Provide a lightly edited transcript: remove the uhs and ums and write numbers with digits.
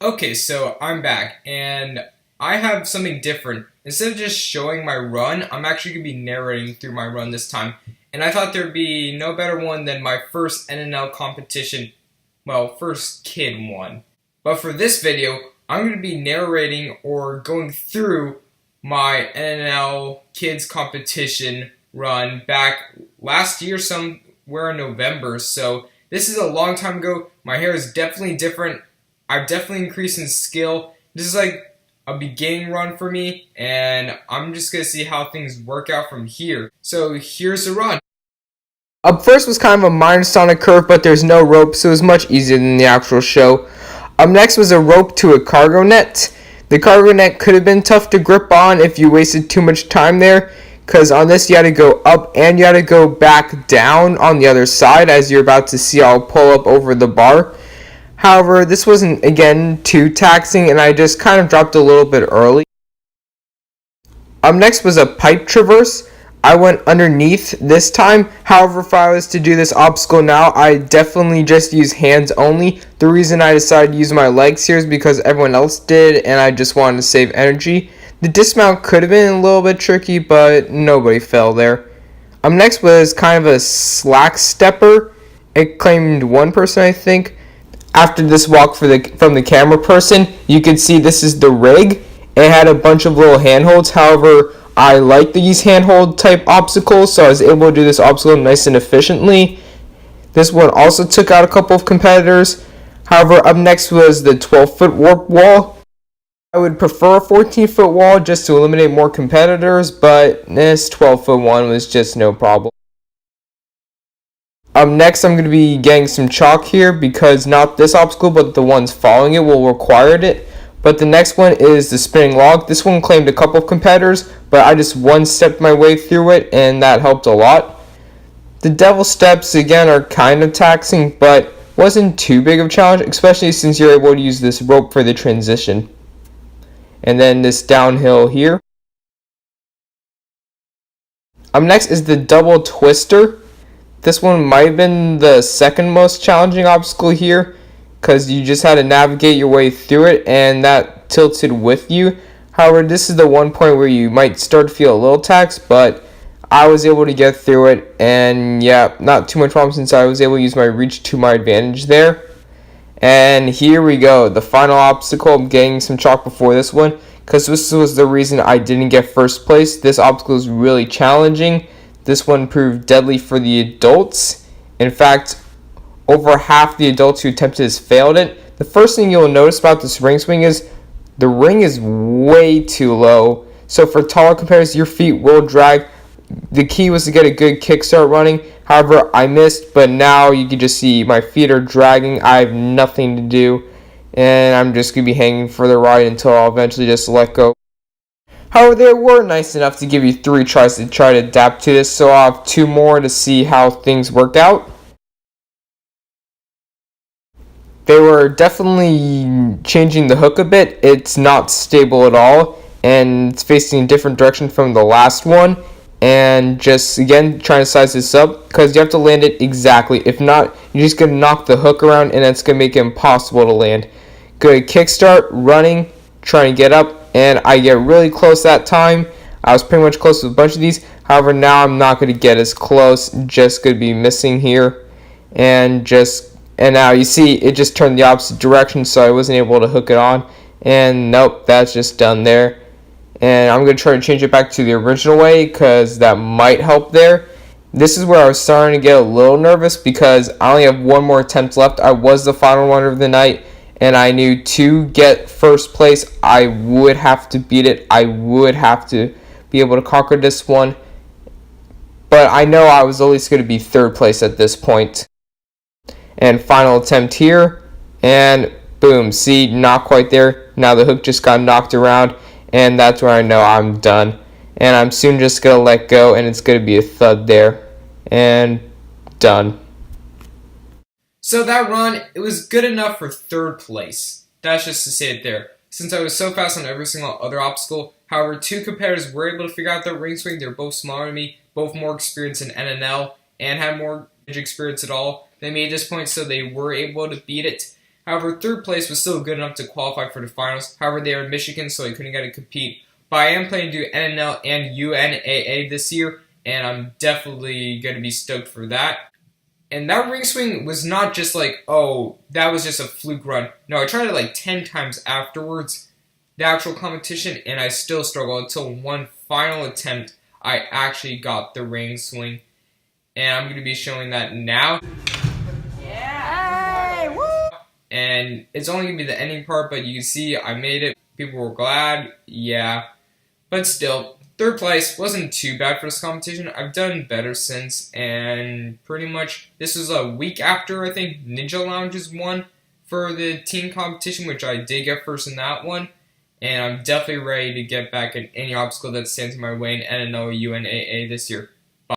Okay, so I'm back, and I have something different. Instead of just showing my run, I'm actually going to be narrating through my run this time. And I thought there'd be no better one than my first NNL competition, well, first kid one. But for this video, I'm going to be narrating or going through my NNL kids competition run back last year, somewhere in November. So this is a long time ago. My hair is definitely different. I've definitely increased in skill. This is like a beginning run for me, and I'm just going to see how things work out from here. So here's the run. Up first was kind of a minor sonic curve, but there's no rope, so it was much easier than the actual show. Up next was a rope to a cargo net. The cargo net could have been tough to grip on if you wasted too much time there, because on this you had to go up and you had to go back down on the other side, as you're about to see. I'll pull up over the bar. However, this wasn't, again, too taxing, and I just kind of dropped a little bit early. Up next was a pipe traverse. I went underneath this time. However, if I was to do this obstacle now, I definitely just use hands only. The reason I decided to use my legs here is because everyone else did, and I just wanted to save energy. The dismount could have been a little bit tricky, but nobody fell there. Up next was kind of a slack stepper. It claimed one person, I think. After this walk from the camera person, you can see this is the rig. It had a bunch of little handholds. However, I like these handhold type obstacles, so I was able to do this obstacle nice and efficiently. This one also took out a couple of competitors. However, up next was the 12-foot warp wall. I would prefer a 14-foot wall just to eliminate more competitors, but this 12-foot one was just no problem. Next, I'm going to be getting some chalk here because not this obstacle, but the ones following it will require it. But the next one is the spinning log. This one claimed a couple of competitors, but I just one-stepped my way through it, and that helped a lot. The devil steps, again, are kind of taxing, but wasn't too big of a challenge, especially since you're able to use this rope for the transition. And then this downhill here. Next is the double twister. This one might have been the second most challenging obstacle here, because you just had to navigate your way through it, and that tilted with you. However, this is the one point where you might start to feel a little taxed, but I was able to get through it, and yeah, not too much problem since I was able to use my reach to my advantage there. And here we go, the final obstacle. I'm getting some chalk before this one, because this was the reason I didn't get first place. This obstacle is really challenging. This one proved deadly for the adults. In fact, over half the adults who attempted this failed it. The first thing you'll notice about this ring swing is the ring is way too low. So for taller competitors, your feet will drag. The key was to get a good kickstart running. However, I missed, but now you can just see my feet are dragging. I have nothing to do, and I'm just going to be hanging for the ride until I'll eventually just let go. However, they were nice enough to give you 3 tries to try to adapt to this, so I'll have 2 more to see how things work out. They were definitely changing the hook a bit. It's not stable at all, and it's facing a different direction from the last one. And just, again, trying to size this up, because you have to land it exactly. If not, you're just going to knock the hook around, and it's going to make it impossible to land. Good kickstart, running, trying to get up, and I get really close that time. I was pretty much close to a bunch of these. However, now I'm not going to get as close. Just going to be missing here. And now you see it just turned the opposite direction, so I wasn't able to hook it on. And nope, that's just done there. And I'm going to try to change it back to the original way, because that might help there. This is where I was starting to get a little nervous, because I only have one more attempt left. I was the final runner of the night, and I knew to get first place, I would have to beat it. I would have to be able to conquer this one. But I know I was at least going to be third place at this point. And final attempt here. And boom, see, not quite there. Now the hook just got knocked around. And that's where I know I'm done. And I'm soon just going to let go, and it's going to be a thud there. And done. So that run, it was good enough for third place. That's just to say it there. Since I was so fast on every single other obstacle, however, 2 competitors were able to figure out their ring swing. They're both smaller than me, both more experienced in NNL, and had more experience at all than me at this point, so they were able to beat it. However, third place was still good enough to qualify for the finals. However, they were in Michigan, so I couldn't get to compete. But I am planning to do NNL and UNAA this year, and I'm definitely going to be stoked for that. And that ring swing was not just like, oh, that was just a fluke run. No, I tried it like 10 times afterwards, the actual competition, and I still struggled until one final attempt, I actually got the ring swing. And I'm going to be showing that now. Yeah! Hey, woo! And it's only going to be the ending part, but you can see I made it. People were glad, yeah. But still, third place wasn't too bad for this competition. I've done better since, and pretty much this was a week after, I think, Ninja Lounges won for the team competition, which I did get first in that one. And I'm definitely ready to get back at any obstacle that stands in my way in NNL UNAA this year.